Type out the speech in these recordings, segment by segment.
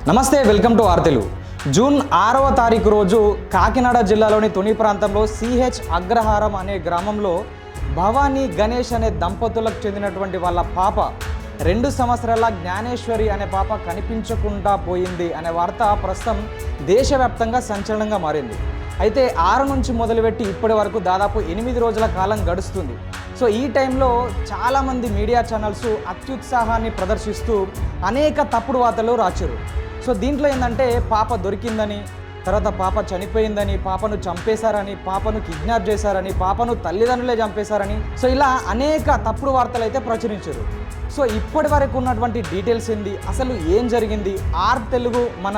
నమస్తే, welcome to our Telugu. June 6వ తారీఖు రోజు కాకినాడ జిల్లాలోని తుని ప్రాంతంలో సిహెచ్ అగ్రహారం అనే గ్రామంలో భవానీ గణేష్ అనే దంపతులకు చెందినటువంటి వాళ్ళ పాప 2 సంవత్సరాల జ్ఞానేశ్వరి అనే పాప కనిపించకుండా పోయింది అనే వార్త ప్రస్తుతం దేశవ్యాప్తంగా సంచలనంగా మారింది. అయితే 6 నుంచి మొదలుపెట్టి ఇప్పటి వరకు దాదాపు 8 రోజుల కాలం గడుస్తుంది. సో ఈ టైంలో చాలామంది మీడియా ఛానల్స్ అత్యుత్సాహాన్ని ప్రదర్శిస్తూ అనేక తప్పుడు వార్తలు రాచారు. సో దీంట్లో ఏంటంటే పాప దొరికిందని, తర్వాత పాప చనిపోయిందని, పాపను చంపేశారని, పాపను కిడ్నాప్ చేశారని, పాపను తల్లిదండ్రులే చంపేశారని, సో ఇలా అనేక తప్పుడు వార్తలు అయితే ప్రచురించారు. సో ఇప్పటి వరకు ఉన్నటువంటి డీటెయిల్స్ ఏంది, అసలు ఏం జరిగింది, ఆర్ తెలుగు మన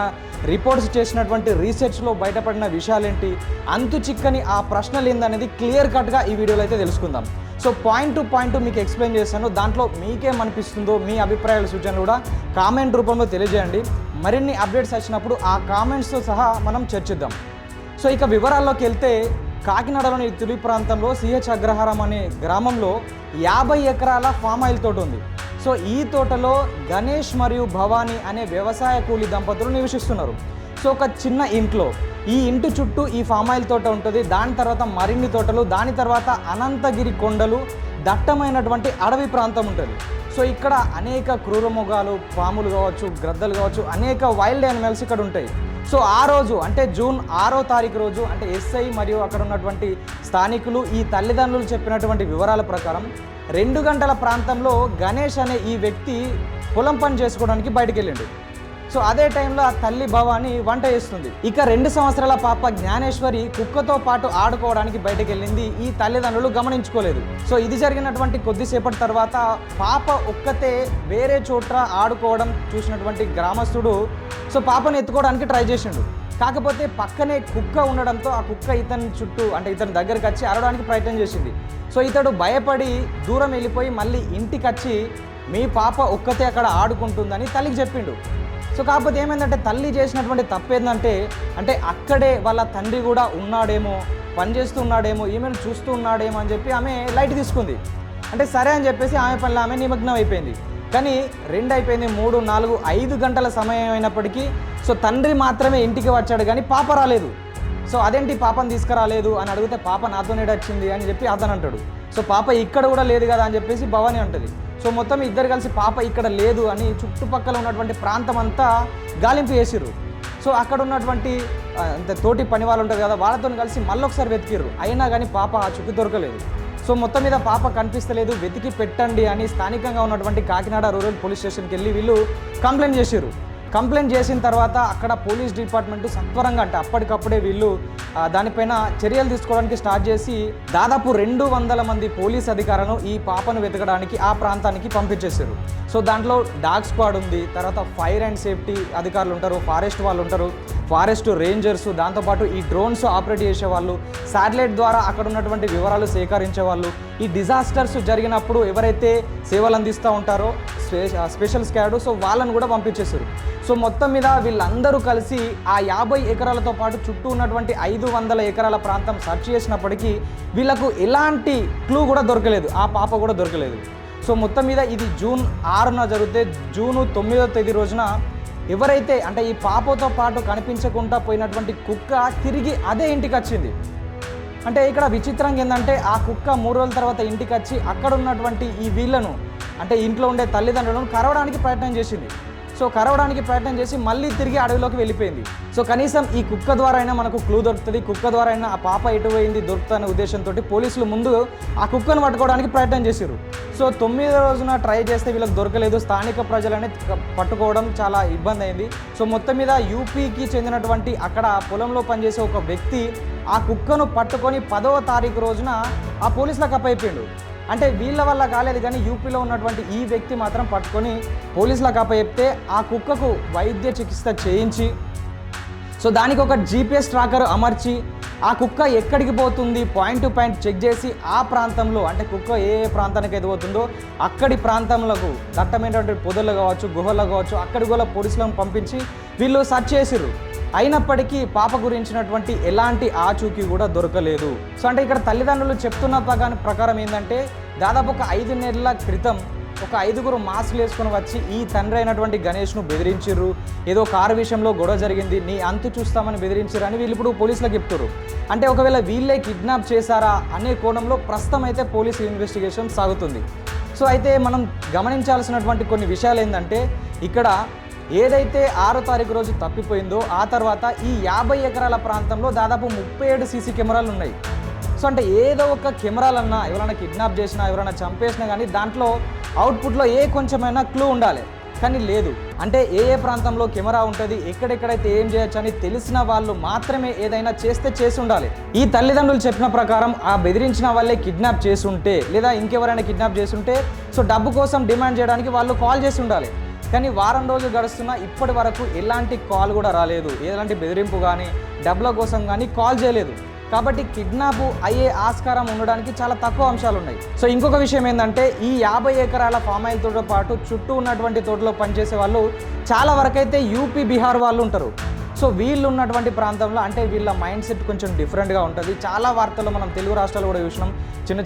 రిపోర్ట్స్ చేసినటువంటి రీసెర్చ్లో బయటపడిన విషయాలేంటి, అంతు చిక్కని ఆ ప్రశ్నలు ఏందనేది క్లియర్ కట్గా ఈ వీడియోలో అయితే తెలుసుకుందాం. సో పాయింట్ టు పాయింట్ మీకు ఎక్స్ప్లెయిన్ చేస్తాను. దాంట్లో మీకేమనిపిస్తుందో మీ అభిప్రాయాల సూచనలు కూడా కామెంట్ రూపంలో తెలియజేయండి. మరిన్ని అప్డేట్స్ వచ్చినప్పుడు ఆ కామెంట్స్తో సహా మనం చర్చిద్దాం. సో ఇక వివరాల్లోకి వెళ్తే, కాకినాడలోని తుని ప్రాంతంలో సిహెచ్ అగ్రహారం అనే గ్రామంలో 50 ఎకరాల ఫామ్ ఆయిల్ తోట ఉంది. సో ఈ తోటలో గణేష్ మరియు భవానీ అనే వ్యవసాయ కూలీ దంపతులు నివసిస్తున్నారు. సో ఒక చిన్న ఇంట్లో, ఈ ఇంటి చుట్టూ ఈ ఫామ్ ఆయిల్ తోట ఉంటుంది. దాని తర్వాత మరిన్ని తోటలు, దాని తర్వాత అనంతగిరి కొండలు, దట్టమైనటువంటి అడవి ప్రాంతం ఉంటుంది. సో ఇక్కడ అనేక క్రూరమృగాలు, పాములు కావచ్చు, గ్రద్దలు కావచ్చు, అనేక వైల్డ్ యానిమల్స్ ఇక్కడ ఉంటాయి. సో ఆ రోజు అంటే జూన్ 6వ తారీఖు రోజు అంటే ఎస్ఐ మరియు అక్కడ ఉన్నటువంటి స్థానికులు ఈ తల్లిదండ్రులు చెప్పినటువంటి వివరాల ప్రకారం 2 గంటల ప్రాంతంలో గణేష్ అనే ఈ వ్యక్తి పొలం పని చేసుకోవడానికి బయటకు వెళ్ళిండు. సో అదే టైంలో ఆ తల్లి భవాని వంట చేస్తుంది. ఇక 2 సంవత్సరాల పాప జ్ఞానేశ్వరి కుక్కతో పాటు ఆడుకోవడానికి బయటకు వెళ్ళింది. ఈ తల్లిదండ్రులు గమనించుకోలేదు. సో ఇది జరిగినటువంటి కొద్దిసేపటి తర్వాత పాప ఒక్కతే వేరే చోట ఆడుకోవడం చూసినటువంటి గ్రామస్తుడు సో పాపను ఎత్తుకోవడానికి ట్రై చేసిండు. కాకపోతే పక్కనే కుక్క ఉండడంతో ఆ కుక్క ఇతని చుట్టూ అంటే ఇతని దగ్గరికి వచ్చి అరవడానికి ప్రయత్నం చేసింది. సో ఇతడు భయపడి దూరం వెళ్ళిపోయి మళ్ళీ ఇంటికి వచ్చి మీ పాప ఒక్కతే అక్కడ ఆడుకుంటుందని తల్లికి చెప్పిండు. సో కాకపోతే ఏమైందంటే తల్లి చేసినటువంటి తప్పు ఏంటంటే అంటే అక్కడే వాళ్ళ తండ్రి కూడా ఉన్నాడేమో, పనిచేస్తూ ఉన్నాడేమో, ఈమెను చూస్తూ ఉన్నాడేమో అని చెప్పి ఆమె లైట్ తీసుకుంది. అంటే సరే అని చెప్పేసి ఆమె పనిలో ఆమె నిమగ్నం అయిపోయింది. కానీ 2 అయిపోయింది, 3, 4, 5 గంటల సమయం అయినప్పటికీ సో తండ్రి మాత్రమే ఇంటికి వచ్చాడు కానీ పాప రాలేదు. సో అదేంటి పాపను తీసుకురాలేదు అని అడిగితే పాప నాతోనే వచ్చింది అని చెప్పి అతను అంటాడు. సో పాప ఇక్కడ కూడా లేదు కదా అని చెప్పేసి భవాని అంటుంది. సో మొత్తం ఇద్దరు కలిసి పాప ఇక్కడ లేదు అని చుట్టుపక్కల ఉన్నటువంటి ప్రాంతం అంతా గాలింపు చేసిర్రు. సో అక్కడ ఉన్నటువంటి తోటి పని వాళ్ళు ఉంటారు కదా, వాళ్ళతో కలిసి మళ్ళొకసారి వెతికిర్రు. అయినా కానీ పాప ఆ చుట్టూ దొరకలేదు. సో మొత్తం మీద పాప కనిపిస్తలేదు, వెతికి పెట్టండి అని స్థానికంగా ఉన్నటువంటి కాకినాడ రూరల్ పోలీస్ స్టేషన్కి వెళ్ళి వీళ్ళు కంప్లైంట్ చేసిర్రు. కంప్లైంట్ చేసిన తర్వాత అక్కడ పోలీస్ డిపార్ట్మెంట్ సత్వరంగా అంటే అప్పటికప్పుడే వీళ్ళు దానిపైన చర్యలు తీసుకోవడానికి స్టార్ట్ చేసి దాదాపు 200 మంది పోలీస్ అధికారులను ఈ పాపను వెతకడానికి ఆ ప్రాంతానికి పంపించేశారు. సో దాంట్లో డాగ్ స్క్వాడ్ ఉంది, తర్వాత ఫైర్ అండ్ సేఫ్టీ అధికారులు ఉంటారు, ఫారెస్ట్ వాళ్ళు ఉంటారు, ఫారెస్ట్ రేంజర్స్, దాంతోపాటు ఈ డ్రోన్స్ ఆపరేట్ చేసేవాళ్ళు, శాటిలైట్ ద్వారా అక్కడ ఉన్నటువంటి వివరాలు సేకరించేవాళ్ళు, ఈ డిజాస్టర్స్ జరిగినప్పుడు ఎవరైతే సేవలు అందిస్తూ ఉంటారో స్పెషల్ స్క్వాడ్, సో వాళ్ళని కూడా పంపించేశారు. సో మొత్తం మీద వీళ్ళందరూ కలిసి ఆ 50 ఎకరాలతో పాటు చుట్టూ ఉన్నటువంటి 500 ఎకరాల ప్రాంతం సెర్చ్ చేసినప్పటికీ వీళ్ళకు ఎలాంటి క్లూ కూడా దొరకలేదు, ఆ పాప కూడా దొరకలేదు. సో మొత్తం మీద ఇది జూన్ 6న జరిగితే జూన్ 9వ తేదీ రోజున ఎవరైతే అంటే ఈ పాపతో పాటు కనిపించకుండా పోయినటువంటి కుక్క తిరిగి అదే ఇంటికి వచ్చింది. అంటే ఇక్కడ విచిత్రంగా ఏంటంటే ఆ కుక్క 3 రోజుల తర్వాత ఇంటికి వచ్చి అక్కడ ఉన్నటువంటి ఈ వీళ్ళను అంటే ఇంట్లో ఉండే తల్లిదండ్రులను కరవడానికి ప్రయత్నం చేసింది. సో కరవడానికి ప్రయత్నం చేసి మళ్ళీ తిరిగి అడవిలోకి వెళ్ళిపోయింది. సో కనీసం ఈ కుక్క ద్వారా అయినా మనకు క్లూ దొరుకుతుంది, కుక్క ద్వారా అయినా ఆ పాప ఎటు పోయింది దొరుకుతుందనే ఉద్దేశంతో పోలీసులు ముందు ఆ కుక్కను పట్టుకోవడానికి ప్రయత్నం చేశారు. సో 9వ రోజున ట్రై చేస్తే వీళ్ళకి దొరకలేదు. స్థానిక ప్రజలనే పట్టుకోవడం చాలా ఇబ్బంది అయింది. సో మొత్తం మీద యూపీకి చెందినటువంటి అక్కడ పొలంలో పనిచేసే ఒక వ్యక్తి ఆ కుక్కను పట్టుకొని 10వ తారీఖు రోజున ఆ పోలీసులకు అప్పయిపోయిండు. అంటే వీళ్ళ వల్ల కాలేదు కానీ యూపీలో ఉన్నటువంటి ఈ వ్యక్తి మాత్రం పట్టుకొని పోలీసులకు అప్పచెప్తే ఆ కుక్కకు వైద్య చికిత్స చేయించి సో దానికి ఒక GPS ట్రాకర్ అమర్చి ఆ కుక్క ఎక్కడికి పోతుంది పాయింట్ టు పాయింట్ చెక్ చేసి ఆ ప్రాంతంలో అంటే కుక్క ఏ ప్రాంతానికి అయితే పోతుందో అక్కడి ప్రాంతంలో దట్టమైనటువంటి పొదలు కావచ్చు, గుహలు కావచ్చు, అక్కడికి కూడా పోలీసులను పంపించి వీళ్ళు సెర్చ్ చేసిర్రు. అయినప్పటికీ పాప గురించినటువంటి ఎలాంటి ఆచూకీ కూడా దొరకలేదు. సో అంటే ఇక్కడ తల్లిదండ్రులు చెప్తున్న ప్రకారం ఏంటంటే దాదాపు ఒక 5 నెలల క్రితం ఒక 5గురు మాస్క్లు వేసుకొని వచ్చి ఈ తండ్రి అయినటువంటి గణేష్ను బెదిరించిర్రు, ఏదో కారు విషయంలో గొడవ జరిగింది, నీ అంతు చూస్తామని బెదిరించారు అని వీళ్ళు ఇప్పుడు పోలీసులకు చెప్తారు. అంటే ఒకవేళ వీళ్ళే కిడ్నాప్ చేశారా అనే కోణంలో ప్రస్తుతం అయితే పోలీసు ఇన్వెస్టిగేషన్ సాగుతుంది. సో అయితే మనం గమనించాల్సినటువంటి కొన్ని విషయాలు ఏంటంటే, ఇక్కడ ఏదైతే 6వ తారీఖు రోజు తప్పిపోయిందో ఆ తర్వాత ఈ 50 ఎకరాల ప్రాంతంలో దాదాపు 37 సీసీ కెమెరాలు ఉన్నాయి. సో అంటే ఏదో ఒక కెమెరాలన్నా ఎవరైనా కిడ్నాప్ చేసినా ఎవరైనా చంపేసినా కానీ దాంట్లో అవుట్పుట్లో కొంచెమైనా క్లూ ఉండాలి, కానీ లేదు. అంటే ఏ ప్రాంతంలో కెమెరా ఉంటుంది, ఎక్కడెక్కడైతే ఏం చేయొచ్చు అని తెలిసిన వాళ్ళు మాత్రమే ఏదైనా చేసి ఉండాలి. ఈ తల్లిదండ్రులు చెప్పిన ప్రకారం ఆ బెదిరించిన వాళ్ళే కిడ్నాప్ చేసి ఉంటే లేదా ఇంకెవరైనా కిడ్నాప్ చేసి ఉంటే సో డబ్బు కోసం డిమాండ్ చేయడానికి వాళ్ళు కాల్ చేసి ఉండాలి. కానీ వారం రోజులు గడుస్తున్నా ఇప్పటి వరకు ఎలాంటి కాల్ కూడా రాలేదు, ఎలాంటి బెదిరింపు కానీ డబ్బుల కోసం కానీ కాల్ చేయలేదు. కాబట్టి కిడ్నాప్ అయ్యే ఆస్కారం ఉండడానికి చాలా తక్కువ అంశాలు ఉన్నాయి. సో ఇంకొక విషయం ఏంటంటే, ఈ 50 ఎకరాల ఫామ్ ఆయిల్తో పాటు చుట్టూ ఉన్నటువంటి తోటలో పనిచేసే వాళ్ళు చాలా వరకైతే యూపీ, బీహార్ వాళ్ళు ఉంటారు. సో వీళ్ళు ఉన్నటువంటి ప్రాంతంలో అంటే వీళ్ళ మైండ్ సెట్ కొంచెం డిఫరెంట్గా ఉంటుంది. చాలా వార్తల్లో మనం తెలుగు రాష్ట్రాలు కూడా చూసినాం,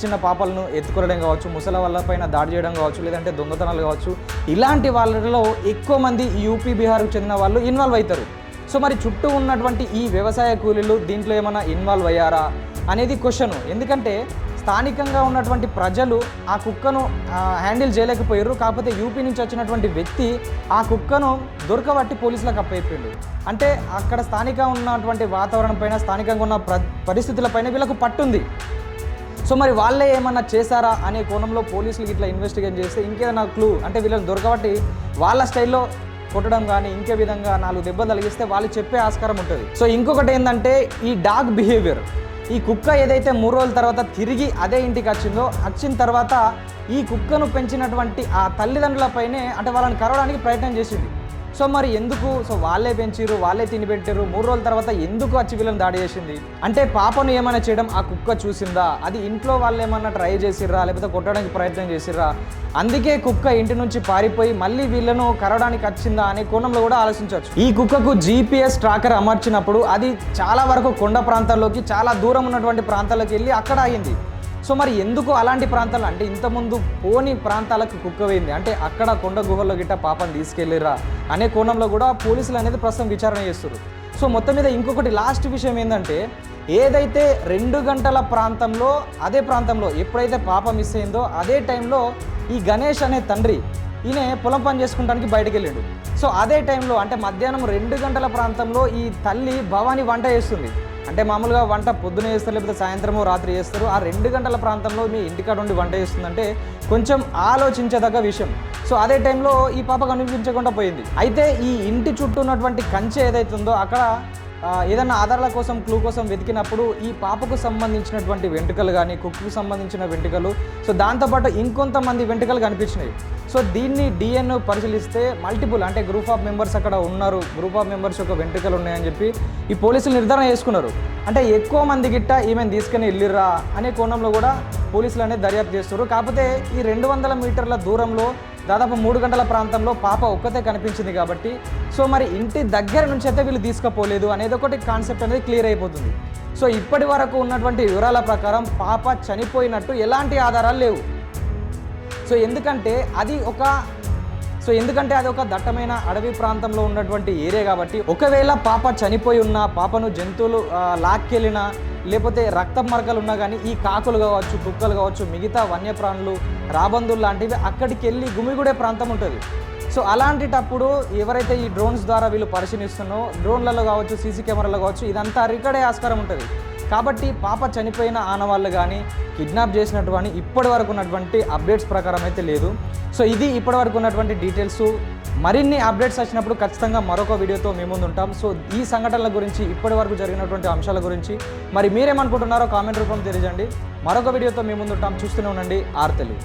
చిన్న పాపలను ఎత్తుకోవడం కావచ్చు, ముసలి వాళ్ళపైన దాడి చేయడం కావచ్చు, లేదంటే దొంగతనాలు కావచ్చు, ఇలాంటి వాళ్ళలో ఎక్కువ మంది యూపీ, బీహార్కు చెందిన వాళ్ళు ఇన్వాల్వ్ అవుతారు. సో మరి చుట్టూ ఉన్నటువంటి ఈ వ్యవసాయ కూలీలు దీంట్లో ఏమైనా ఇన్వాల్వ్ అయ్యారా అనేది క్వశ్చన్. ఎందుకంటే స్థానికంగా ఉన్నటువంటి ప్రజలు ఆ కుక్కను హ్యాండిల్ చేయలేకపోయారు. కాకపోతే యూపీ నుంచి వచ్చినటువంటి వ్యక్తి ఆ కుక్కను దొరకబట్టి పోలీసులకు అప్పయిపోయిండు. అంటే అక్కడ స్థానికంగా ఉన్నటువంటి వాతావరణం పైన, స్థానికంగా ఉన్న పరిస్థితులపైన వీళ్ళకు పట్టుంది. సో మరి వాళ్ళే ఏమన్నా చేశారా అనే కోణంలో పోలీసులు ఇట్లా ఇన్వెస్టిగేట్ చేస్తే ఇంకేదైనా క్లూ అంటే వీళ్ళని దొరకబట్టి వాళ్ళ స్టైల్లో కొట్టడం కానీ ఇంకే విధంగా 4 దెబ్బలు తగిలిస్తే వాళ్ళు చెప్పే ఆస్కారం ఉంటుంది. సో ఇంకొకటి ఏంటంటే, ఈ డాగ్ బిహేవియర్, ఈ కుక్క ఏదైతే 3 రోజుల తర్వాత తిరిగి అదే ఇంటికి వచ్చిన తర్వాత ఈ కుక్కను పెంచినటువంటి ఆ తల్లిదండ్రులపైనే అంటే వాళ్ళని కరవడానికి ప్రయత్నం చేసింది. సో మరి ఎందుకు? సో వాళ్ళే పెంచిరు, వాళ్ళే తిని పెట్టారు, 3 రోజుల తర్వాత ఎందుకు వచ్చి వీళ్ళని దాడి చేసింది? అంటే పాపను ఏమైనా చేయడం ఆ కుక్క చూసిందా? అది ఇంట్లో వాళ్ళు ఏమన్నా ట్రై చేసిర్రా, లేకపోతే కొట్టడానికి ప్రయత్నం చేసిర్రా? అందుకే కుక్క ఇంటి నుంచి పారిపోయి మళ్ళీ వీళ్ళను కరవడానికి వచ్చిందా అనే కోణంలో కూడా ఆలోచించవచ్చు. ఈ కుక్కకు GPS ట్రాకర్ అమర్చినప్పుడు అది చాలా వరకు కొండ ప్రాంతాల్లోకి, చాలా దూరం ఉన్నటువంటి ప్రాంతాలకు వెళ్ళి అక్కడ అయింది. సో మరి ఎందుకు అలాంటి ప్రాంతాలు అంటే ఇంతకుముందు పోని ప్రాంతాలకు కుక్క పోయింది అంటే అక్కడ కొండ గుహల్లో గిట్ట పాపను తీసుకెళ్ళిరా అనే కోణంలో కూడా పోలీసులు అనేది ప్రస్తుతం విచారణ చేస్తారు. సో మొత్తం మీద ఇంకొకటి లాస్ట్ విషయం ఏంటంటే, ఏదైతే 2 గంటల ప్రాంతంలో అదే ప్రాంతంలో ఎప్పుడైతే పాప మిస్ అయిందో అదే టైంలో ఈ గణేష్ అనే తండ్రి ఈయన పొలం పని చేసుకుంటానికి బయటకు వెళ్ళాడు. సో అదే టైంలో అంటే మధ్యాహ్నం 2 గంటల ప్రాంతంలో ఈ తల్లి భవాని వంట చేస్తుంది. అంటే మామూలుగా వంట పొద్దున చేస్తారు, లేకపోతే సాయంత్రమో రాత్రి చేస్తారు. ఆ 2 గంటల ప్రాంతంలో మీ ఇంటికాడ ఉండి వంట చేస్తుందంటే కొంచెం ఆలోచించదగ్గ విషయం. సో అదే టైంలో ఈ పాప కనిపించకుండా పోయింది. అయితే ఈ ఇంటి చుట్టూ ఉన్నటువంటి కంచె ఏదైతే ఉందో అక్కడ ఏదైనా ఆధారాల కోసం, క్లూ కోసం వెతికినప్పుడు ఈ పాపకు సంబంధించినటువంటి వెంట్రుకలు కానీ, కుక్కకు సంబంధించిన వెంట్రుకలు, సో దాంతోపాటు ఇంకొంతమంది వెంట్రుకలు కనిపించినాయి. సో దీన్ని DNA పరిశీలిస్తే మల్టిపుల్ అంటే గ్రూప్ ఆఫ్ మెంబర్స్ అక్కడ ఉన్నారు, గ్రూప్ ఆఫ్ మెంబర్స్ యొక్క వెంట్రుకలు ఉన్నాయని చెప్పి ఈ పోలీసులు నిర్ధారణ చేసుకున్నారు. అంటే ఎక్కువ మంది గిట్ట ఈమెను తీసుకుని వెళ్ళిర్రా అనే కోణంలో కూడా పోలీసులు అనేది దర్యాప్తు చేస్తారు. కాకపోతే ఈ 200 మీటర్ల దూరంలో దాదాపు 3 గంటల ప్రాంతంలో పాప ఒక్కతే కనిపించింది కాబట్టి సో మరి ఇంటి దగ్గర నుంచి అయితే వీళ్ళు తీసుకుపోలేదు అనేది ఒకటి కాన్సెప్ట్ అనేది క్లియర్ అయిపోతుంది. సో ఇప్పటి వరకు ఉన్నటువంటి వివరాల ప్రకారం పాప చనిపోయినట్టు ఎలాంటి ఆధారాలు లేవు. సో ఎందుకంటే అది ఒక దట్టమైన అడవి ప్రాంతంలో ఉన్నటువంటి ఏరియా కాబట్టి ఒకవేళ పాప చనిపోయి ఉన్నా, పాపను జంతువులు లాక్కెళ్ళినా, లేకపోతే రక్త మరకలు ఉన్నా కానీ ఈ కాకులు కావచ్చు, కుక్కలు కావచ్చు, మిగతా వన్యప్రాణులు, రాబందులు లాంటివి అక్కడికి వెళ్ళి గుమిగూడే ప్రాంతం ఉంటుంది. సో అలాంటిటప్పుడు ఎవరైతే ఈ డ్రోన్స్ ద్వారా వీళ్ళు పరిశీలిస్తున్నారో, డ్రోన్లలో కావచ్చు, సీసీ కెమెరాలో కావచ్చు, ఇదంతా రికార్డే ఆస్కారం ఉంటుంది. కాబట్టి పాప చనిపోయిన ఆనవాళ్ళు కానీ, కిడ్నాప్ చేసినట్టు కానీ ఇప్పటి వరకు ఉన్నటువంటి అప్డేట్స్ ప్రకారం అయితే లేదు. సో ఇది ఇప్పటి వరకు ఉన్నటువంటి డీటెయిల్స్. మరిన్ని అప్డేట్స్ వచ్చినప్పుడు ఖచ్చితంగా మరొక వీడియోతో మీ ముందు ఉంటాం. సో ఈ సంఘటనల గురించి, ఇప్పటి వరకు జరిగినటువంటి అంశాల గురించి మరి మీరేమనుకుంటున్నారో కామెంట్ రూపంలో తెలియజేయండి. మరొక వీడియోతో మీ ముందు ఉంటాం. చూస్తూనే ఉండండి ఆర్ తెలుగు.